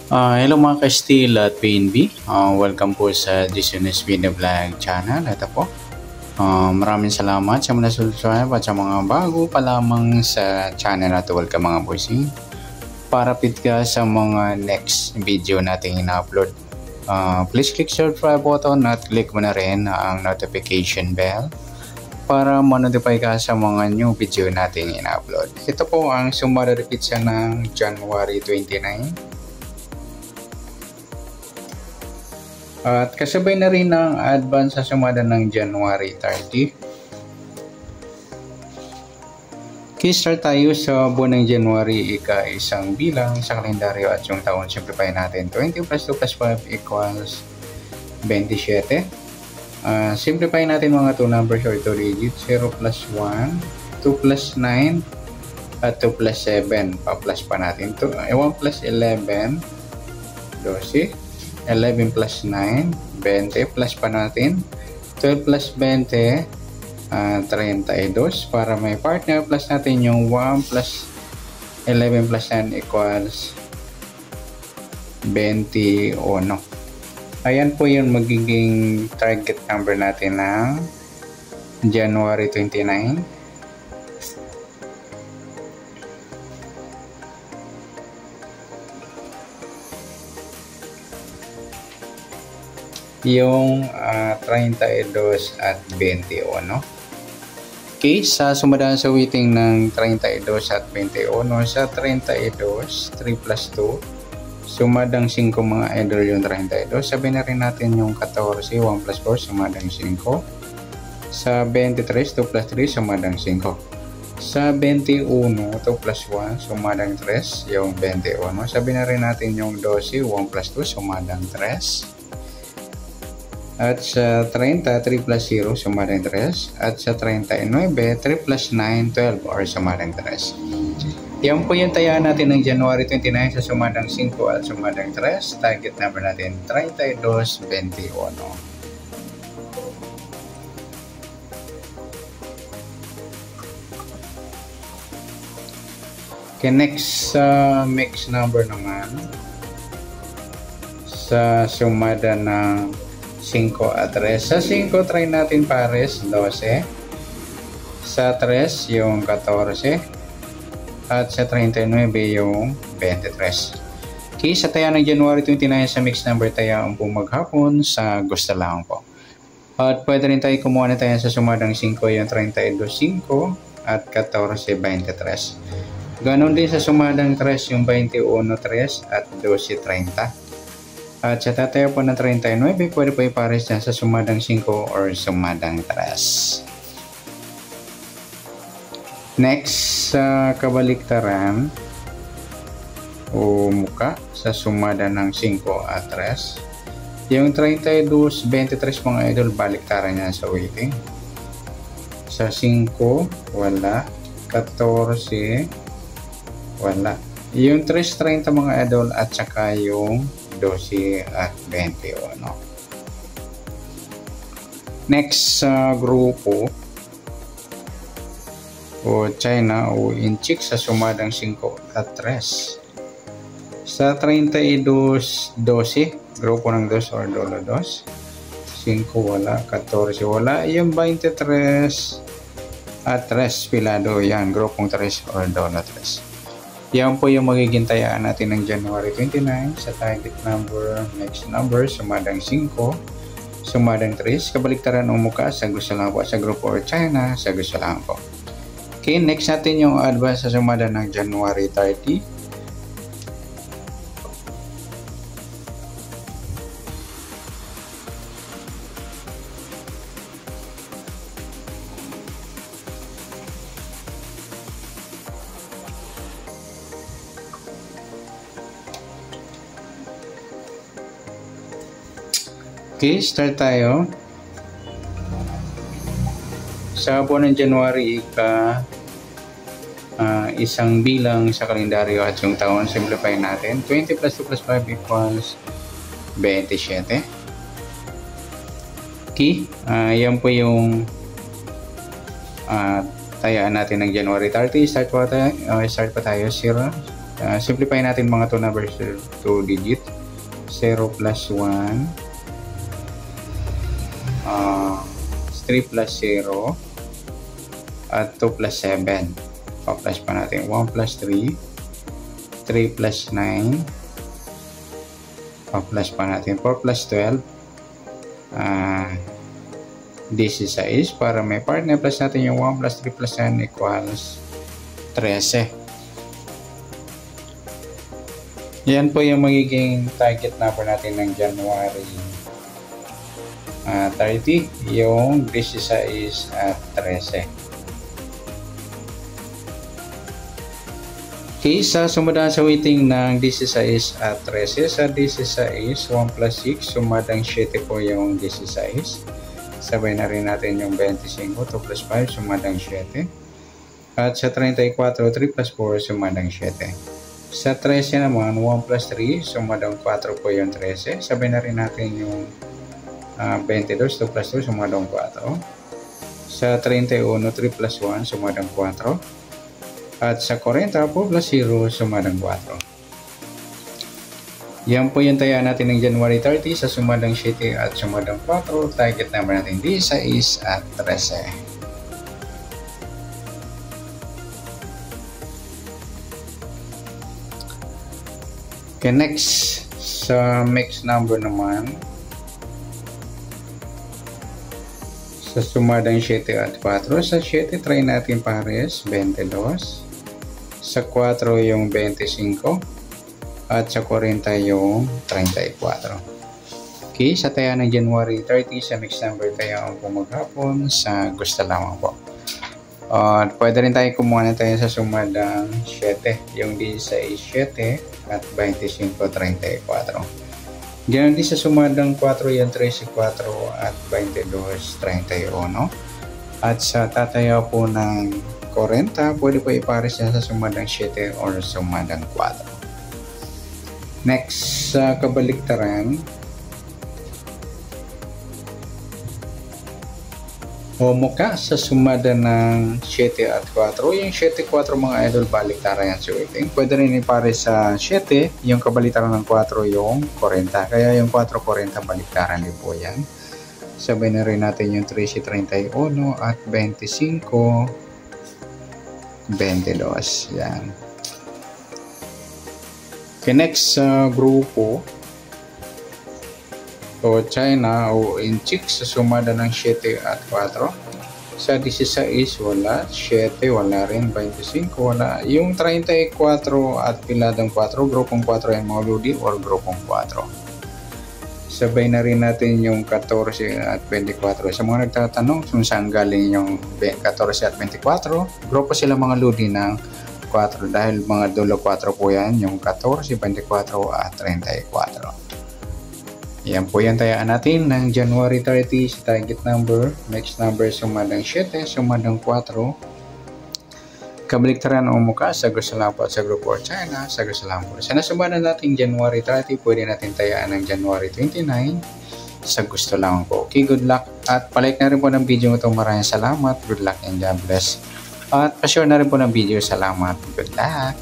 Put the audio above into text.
Hello mga ka-Steel at PNB. Welcome po sa Dishonest Video Vlog channel. Ito po. Maraming salamat sa mga subscribe at sa mga bago pa lamang sa channel na ito. Welcome mga bossing. Para fit ka sa mga next video nating ina-upload. Please click subscribe button at click mo na rin ang notification bell para ma-notify ka sa mga new video nating ina-upload. Ito po ang summary pizza ng January 29. At kasabay na rin ang advance sa sumada ng January 30. Start tayo sa buwan ng January, ika-isang bilang sa kalendaryo at yung taon. Simplify natin. 20 plus 2 plus 5 equals 27. Simplify natin mga 2 numbers or 2 digits. 0 plus 1, 2 plus 9, at 2 plus 7. Pa-plus pa natin. 1 plus 11, 12. 11 plus 9, 20 plus pa natin, 12 plus 20, 32 para may partner plus natin yung 1 plus 11 plus 9 equals 21. Ayan po yung magiging target number natin ng January 29. Yung 32 at 21. Okay, sa sumadaan sa weighting ng 32 at 21, sa 32, 3 plus 2, sumadang 5 mga idol yung 32. Sabihin na rin natin yung 14, 1 plus 4, sumadang 5. Sa 23, 2 plus 3, sumadang 5. Sa 21, 2 plus 1, sumadang 3, yung 21. Sabihin na rin natin yung 12, 1 plus 2, sumadang 3. At sa 30, 3 plus 0, sumadang 3. At sa 39, 3 plus 9, 12 or sumadang 3. Yan po yung tayaan natin ng January 29 sa sumadang 5 at sumadang 3. Target number natin, 32-21. Okay, next mix number naman. Sa sumada ng 5 at 3. Sa 5, try natin pares, 12. Sa 3, yung 14. At sa 39, yung 23. Okay, sa taya ng January 29 sa mix number taya ang maghapon sa gusto lang po. At pwede rin tayo kumuha na tayo sa sumadang 5, yung 32.5 at 14.23. Ganon din sa sumadang 3, yung 21.3 at 12.30. At sa tatayo po ng 39, pwede po ipares na sa sumadang 5 or sumadang 3. Next, sa kabaliktaran o muka sa sumada ng 5 at 3. Yung 32, 23 mga idol, baliktaran niya sa weighting. Sa 5, wala. 14, wala. Yung 3.30 mga idol at saka yung 12 at 21. Next sa grupo o China o Inchik sa sumadang 5 at 3. Sa 32, 12, grupo ng 2 or dolo 2. 5 wala, 14 wala. Yung 23 at 3 pilado, yan, grupong 3 or dolo 3. Yan po yung magiging tayaan natin ng January 29 sa target number, next number, sumadang 5, sumadang 3, kabaliktaran o muka sa gusto lang po sa grupo or China, sa gusto lang po. Okay, next natin yung advance sa sumada ng January 30. Okay, start tayo. Sa buwan ng January, isang bilang sa kalendaryo at yung taon, simplify natin. 20 plus 2 plus 5 equals 27. Okay, yan po yung tayaan natin ng January 30. Start pa tayo 0. Simplify natin mga 2 numbers to 2 digit. 0 plus 1, 3 plus 0, at 2 plus 7. Pa-plus pa natin. 1 plus 3, 3 plus 9, pa-plus pa natin. 4 plus 12, this is 6. Para may partner, plus natin yung 1 plus 3 plus 9 equals 13. Yan po yung magiging target number natin ng January 30, yung 16 at 13. Okay, sa sumadaan sa weighting ng 16 at 13, sa 16, 1 plus 6, sumadang 7 po yung 16. Sabay na rin natin yung 25, 2 plus 5, sumadang 7. At sa 34, 3 plus 4, sumadang 7. Sa 13 naman, 1 plus 3, sumadang 4 po yung 13. Sabay na rin natin yung 22, 2 plus 2, sumadang 4. Sa 31, 3 plus 1, sumadang 4. At sa 40, 4 plus 0, sumadang 4. Yan po yung tayaan natin ng January 30 sa sumadang 7 at sumadang 4. Target number natin 16 at 13. Okay, next sa mixed number naman, sa sumadang 7 at 4, sa 7 try natin pares 22, sa 4 yung 25, at sa 40 yung 34. Okay, sa taya ng January 30 sa mixed number tayo ang maghapon sa gusto lamang po. Pwede rin tayo kumuha na tayo sa sumadang 7, yung 16, 7 at 25, 34. Ganoon din sa sumadang 4 yung 13, 4 at 22, 31. At sa tatayo po ng 40, pwede po ipares yan sa sumadang 7 or sumadang 4. Next, sa kabaliktaran, mukha sa sumada ng 7 at 4. Yung 7, 4 mga idol, baliktaran yan sa weighting. Pwede rin ipares sa 7, yung kabaliktaran ng 4 yung 40. Kaya yung 4, 40, baliktaran din po yan. Sabay na rin natin yung 13, 31 at 25, 22. Yan. Okay, next sa grupo o China o Inchik sa sumada ng 7 at 4. Sa 16 wala, 7 wala rin, 25 wala. Yung 34 at piladang 4, grupong 4 yan mga ludi or grupong 4. Sabay na rin natin yung 14 at 24. Sa mga nagtatanong kung saan galing yung 14 at 24, grupo sila mga ludi ng 4 dahil mga dulo 4 po yan, yung 14, 24 at 34. Yan po yung tayaan natin ng January 30 sa target number. Next number, sumadang 7, sumadang 4. Kabaliktaran o mukha sa gusto lang po at sa grupo China, sa gusto lang po. Sa nasubanan natin January 30, pwede natin tayaan ng January 29 sa gusto lang po. Okay, good luck. At palike na rin po ng video ito. Maraming salamat. Good luck and God bless. At pa-share na rin po ng video. Salamat. Good luck.